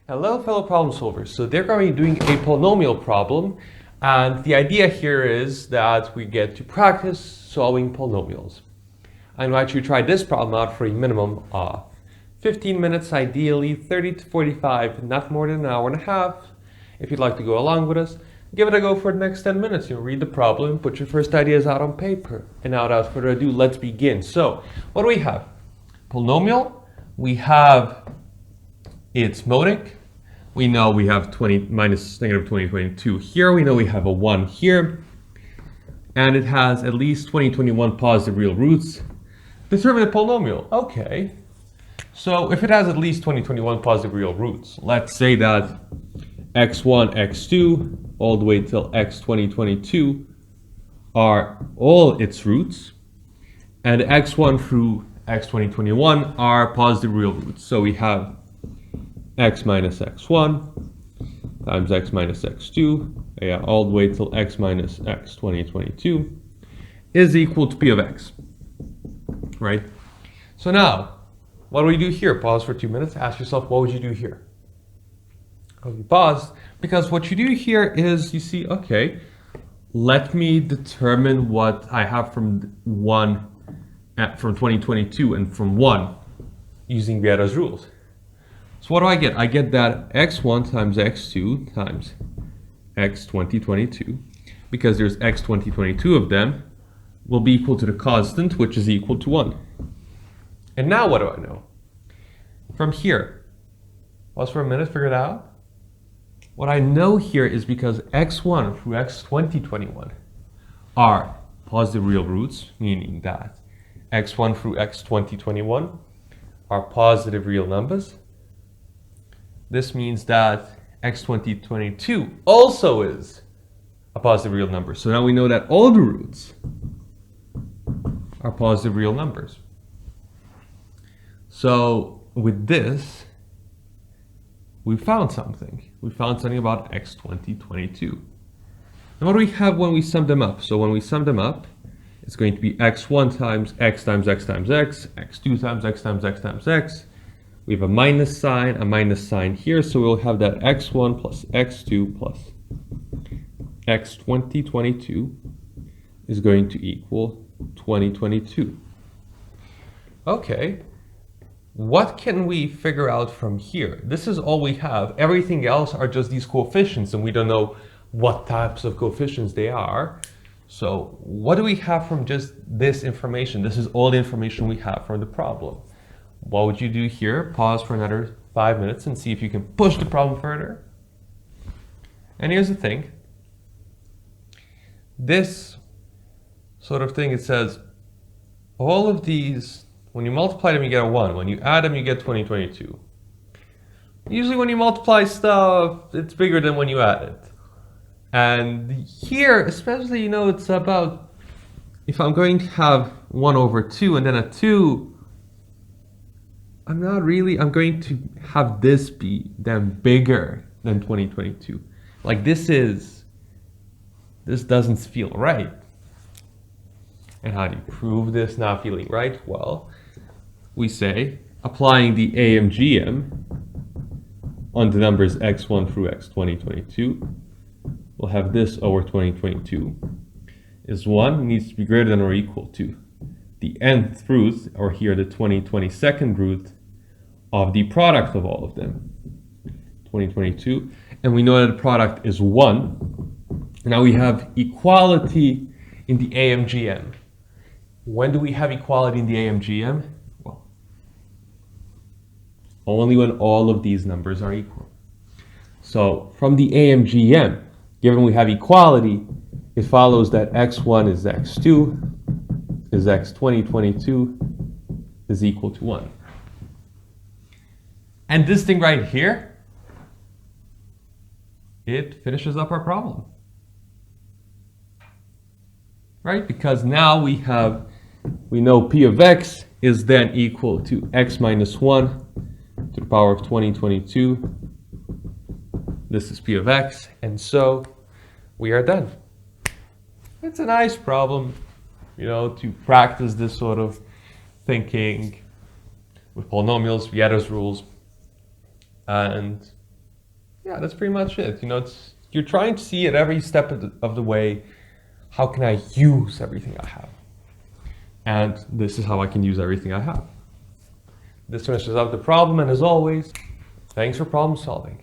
Hello, fellow problem solvers. So they're going to be doing a polynomial problem, and the idea here is that we get to practice solving polynomials. I invite you to try this problem out for a minimum of 15 minutes, ideally 30 to 45, not more than an hour and a half. If you'd like to go along with us, give it a go for the next 10 minutes. You'll read the problem, put your first ideas out on paper. And now, without further ado, let's begin. So, what do we have? Polynomial. We have its modic. We know we have 20 minus negative 2022 here. We know we have a 1 here. And it has at least 2021 positive real roots. Determine a polynomial. Okay. So if it has at least 2021 positive real roots, let's say that x1, x2, all the way till x 2022 are all its roots. And x1 through x 2021 are positive real roots. So we have x minus x1 times x minus x2, all the way till x minus x 2022 is equal to p of x, right? So now, what do we do here? Pause for 2 minutes, ask yourself, what would you do here? Okay, pause, because what you do here is you see, okay, let me determine what I have from 2022 and from 1 using Vieta's rules. So what do I get? I get that x1 times x2 times x 2022, because there's x 2022 of them, will be equal to the constant, which is equal to 1. And now what do I know? From here, pause for a minute, figure it out. What I know here is because x1 through x 2021 are positive real roots, meaning that x1 through x 2021 are positive real numbers. This means that x 2022 also is a positive real number. So now we know that all the roots are positive real numbers. So with this, we found something. We found something about x 2022. And what do we have when we sum them up? So when we sum them up, it's going to be x1 times x times x times x, x2 times x times x times x. We have a minus sign here, so we'll have that x1 plus x2 plus x 2022 is going to equal 2022. Okay, what can we figure out from here? This is all we have. Everything else are just these coefficients, and we don't know what types of coefficients they are. So what do we have from just this information? This is all the information we have from the problem. What would you do here? Pause for another 5 minutes and see if you can push the problem further. And here's the thing. This sort of thing, it says all of these, when you multiply them, you get a 1. When you add them, you get 2022. Usually when you multiply stuff, it's bigger than when you add it. And here, especially, you know, it's about, if I'm going to have 1 over 2 and then a 2, I'm going to have this be then bigger than 2022. Like this doesn't feel right. And how do you prove this not feeling right? Well, we say, applying the AMGM on the numbers x1 through x 2022, we'll have this over 2022 is 1, needs to be greater than or equal to the nth root, or here the 2022nd root of the product of all of them, 2022, and we know that the product is 1. Now we have equality in the AMGM. When do we have equality in the AMGM? Well, only when all of these numbers are equal. So from the AMGM, given we have equality, it follows that x1 is x2 is x 2022 is equal to 1. And this thing right here, it finishes up our problem. Right? Because now we know p of x is then equal to x minus 1 to the power of 2022. This is p of x, and so we are done. It's a nice problem, you know, to practice this sort of thinking with polynomials, Vieta's rules, and Yeah, that's pretty much it. You're trying to see at every step of the way, how can I use everything I have? And this is how I can use everything I have. This finishes up the problem, and as always, thanks for problem solving.